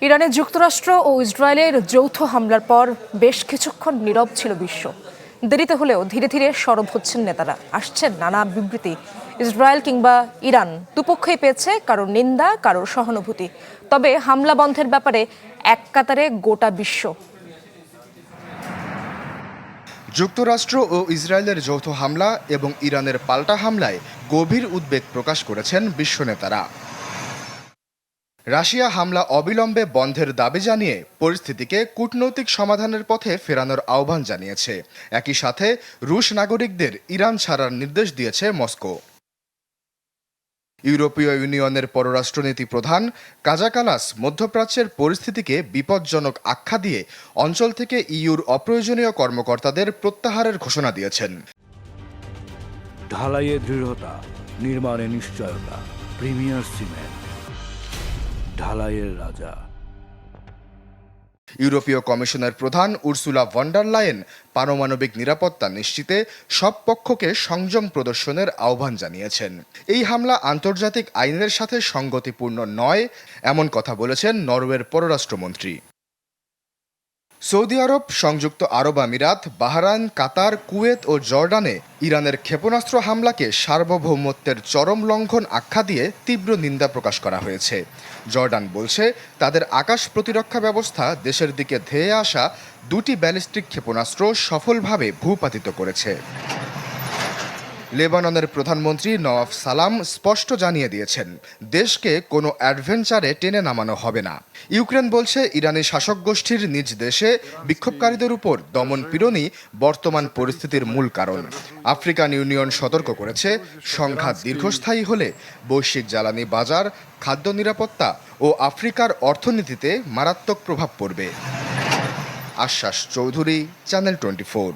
ইরানে যুক্তরাষ্ট্র ও ইসরায়েলের যৌথ হামলার পর বেশ কিছুক্ষণ নীরব ছিল বিশ্ব। দেরিতে হলেও ধীরে ধীরে সরব হচ্ছেন নেতারা, আসছেন নানা বিবৃতি। ইসরায়েল কিংবা ইরান দুপক্ষই পেয়েছে কারোর নিন্দা, কারোর সহানুভূতি। তবে হামলা বন্ধের ব্যাপারে এক কাতারে গোটা বিশ্ব। যুক্তরাষ্ট্র ও ইসরায়েলের যৌথ হামলা এবং ইরানের পাল্টা হামলায় গভীর উদ্বেগ প্রকাশ করেছেন বিশ্ব নেতারা। রাশিয়া হামলা অবিলম্বে বন্ধের দাবি জানিয়ে পরিস্থিতিকে কূটনৈতিক সমাধানের পথে ফেরানোর আহ্বান জানিয়েছে। একই সাথে রুশ নাগরিকদের ইরান ছাড়ার নির্দেশ দিয়েছে মস্কো। ইউরোপীয় ইউনিয়নের পররাষ্ট্রনীতি প্রধান কাজা কালাস মধ্যপ্রাচ্যের পরিস্থিতিকে বিপজ্জনক আখ্যা দিয়ে অঞ্চল থেকে ইউর অপ্রয়োজনীয় কর্মকর্তাদের প্রত্যাহারের ঘোষণা দিয়েছেন। ঢালাইয়ে দৃঢ়তা, নির্মাণে নিশ্চয়তা, প্রিমিয়ার সিমেন্ট, ঢালাইয়ের রাজা। ইউরোপীয় কমিশনের প্রধান উর্সুলা ভন ডার লায়েন পারমাণবিক নিরাপত্তা নিশ্চিতে সব পক্ষকে সংযম প্রদর্শনের আহ্বান জানিয়েছেন। এই হামলা আন্তর্জাতিক আইনের সাথে সঙ্গতিপূর্ণ নয়, এমন কথা বলেছেন নরওয়ের পররাষ্ট্রমন্ত্রী। সৌদি আরব, সংযুক্ত আরব আমিরাত, বাহরাইন, কাতার, কুয়েত ও জর্ডানে ইরানের ক্ষেপণাস্ত্র হামলাকে সার্বভৌমত্বের চরম লঙ্ঘন আখ্যা দিয়ে তীব্র নিন্দা প্রকাশ করা হয়েছে। জর্ডান বলছে তাদের আকাশ প্রতিরক্ষা ব্যবস্থা দেশের দিকে ধেয়ে আসা দুটি ব্যালিস্টিক ক্ষেপণাস্ত্র সফলভাবে ভূপাতিত করেছে। লেবাননের প্রধানমন্ত্রী নওয়াফ সালাম স্পষ্ট জানিয়ে দিয়েছেন, দেশকে কোনো অ্যাডভেঞ্চারে টেনে নামানো হবে না। ইউক্রেন বলছে ইরানি শাসক গোষ্ঠীর নিজ দেশে বিক্ষোভকারীদের উপর দমন পীড়নই বর্তমান পরিস্থিতির মূল কারণ। আফ্রিকান ইউনিয়ন সতর্ক করেছে, সংঘাত দীর্ঘস্থায়ী হলে বৈশ্বিক জ্বালানি বাজার, খাদ্য নিরাপত্তা ও আফ্রিকার অর্থনীতিতে মারাত্মক প্রভাব পড়বে। আশ্বাস চৌধুরী, চ্যানেল 24।